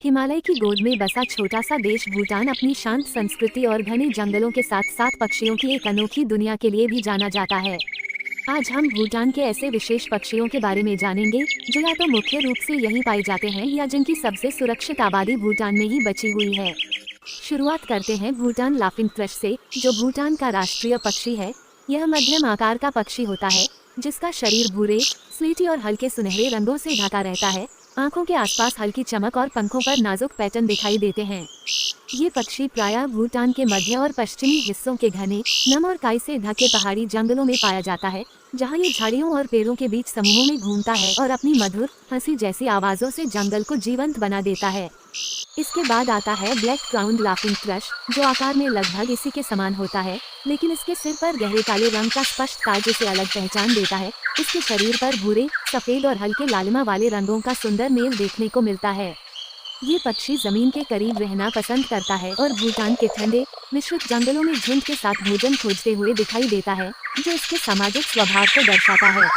हिमालय की गोद में बसा छोटा सा देश भूटान अपनी शांत संस्कृति और घने जंगलों के साथ साथ पक्षियों की एक अनोखी दुनिया के लिए भी जाना जाता है। आज हम भूटान के ऐसे विशेष पक्षियों के बारे में जानेंगे जो या तो मुख्य रूप से यहीं पाए जाते हैं या जिनकी सबसे सुरक्षित आबादी भूटान में ही बची हुई है। शुरुआत करते हैं भूटान लाफिंग थ्रश से, जो भूटान का राष्ट्रीय पक्षी है। यह मध्यम आकार का पक्षी होता है जिसका शरीर भूरे, स्लेटी और हल्के सुनहरे रंगों से ढका रहता है। आंखों के आसपास हल्की चमक और पंखों पर नाजुक पैटर्न दिखाई देते हैं। ये पक्षी प्रायः भूटान के मध्य और पश्चिमी हिस्सों के घने, नम और काई से ढके पहाड़ी जंगलों में पाया जाता है, जहाँ ये झाड़ियों और पेड़ों के बीच समूहों में घूमता है और अपनी मधुर, हंसी जैसी आवाजों से जंगल को जीवंत बना देता है। इसके बाद आता है ब्लैक क्राउन्ड लाफिंग थ्रश, जो आकार में लगभग इसी के समान होता है, लेकिन इसके सिर पर गहरे काले रंग का स्पष्ट ताज इसे अलग पहचान देता है। इसके शरीर पर भूरे, सफेद और हल्के लालिमा वाले रंगों का सुंदर मेल देखने को मिलता है। ये पक्षी जमीन के करीब रहना पसंद करता है और भूटान के ठंडे, मिश्रित जंगलों में झुंड के साथ भोजन खोजते हुए दिखाई देता है, जो इसके सामाजिक स्वभाव को दर्शाता है।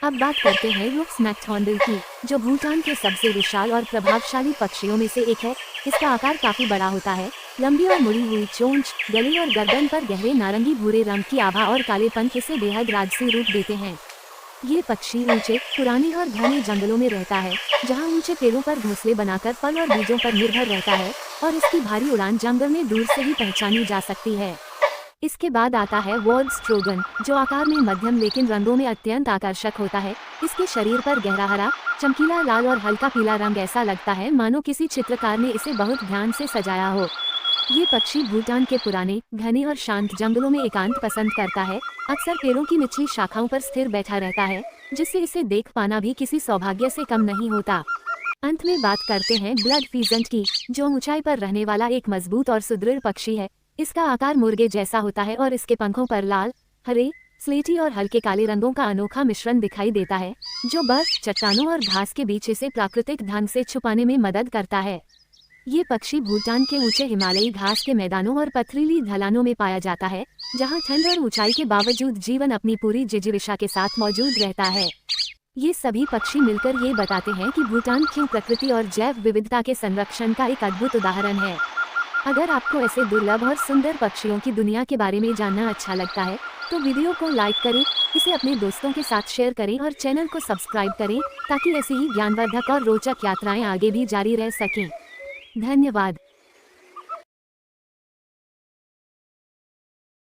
अब बात करते हैं रुक्स स्नैक्ड हॉर्नबिल की, जो भूटान के सबसे विशाल और प्रभावशाली पक्षियों में से एक है। इसका आकार काफी बड़ा होता है। लंबी और मुड़ी हुई चोंच, गले और गर्दन पर गहरे नारंगी भूरे रंग की आभा और काले पंख इसे बेहद राजसी रूप देते हैं। ये पक्षी ऊंचे, पुराने और घने जंगलों में रहता है, जहां ऊंचे पेड़ों पर घोंसले बनाकर फल और बीजों पर निर्भर रहता है और इसकी भारी उड़ान जंगल में दूर से ही पहचानी जा सकती है। इसके बाद आता है वर्ल्ड स्ट्रोगन, जो आकार में मध्यम लेकिन रंगों में अत्यंत आकर्षक होता है। इसके शरीर पर गहरा हरा, चमकीला लाल और हल्का पीला रंग ऐसा लगता है मानो किसी चित्रकार ने इसे बहुत ध्यान से सजाया हो। ये पक्षी भूटान के पुराने, घने और शांत जंगलों में एकांत पसंद करता है। अक्सर पेड़ों की निचली शाखाओं पर स्थिर बैठा रहता है, जिससे इसे देख पाना भी किसी सौभाग्य से कम नहीं होता। अंत में बात करते हैं ब्लड फीजेंट की, जो ऊंचाई पर रहने वाला एक मजबूत और सुदृढ़ पक्षी है। इसका आकार मुर्गे जैसा होता है और इसके पंखों पर लाल, हरे, स्लेटी और हल्के काले रंगों का अनोखा मिश्रण दिखाई देता है, जो बर्फ, चट्टानों और घास के बीच इसे प्राकृतिक ढंग से छुपाने में मदद करता है। ये पक्षी भूटान के ऊंचे हिमालयी घास के मैदानों और पथरीली ढलानों में पाया जाता है, जहां ठंड और ऊंचाई के बावजूद जीवन अपनी पूरी जिजीविषा के साथ मौजूद रहता है। ये सभी पक्षी मिलकर ये बताते हैं कि भूटान क्यों प्रकृति और जैव विविधता के संरक्षण का एक अद्भुत उदाहरण है। अगर आपको ऐसे दुर्लभ और सुंदर पक्षियों की दुनिया के बारे में जानना अच्छा लगता है, तो वीडियो को लाइक करें, इसे अपने दोस्तों के साथ शेयर करें और चैनल को सब्सक्राइब करें, ताकि ऐसी ही ज्ञानवर्धक और रोचक यात्राएं आगे भी जारी रह सकें। धन्यवाद।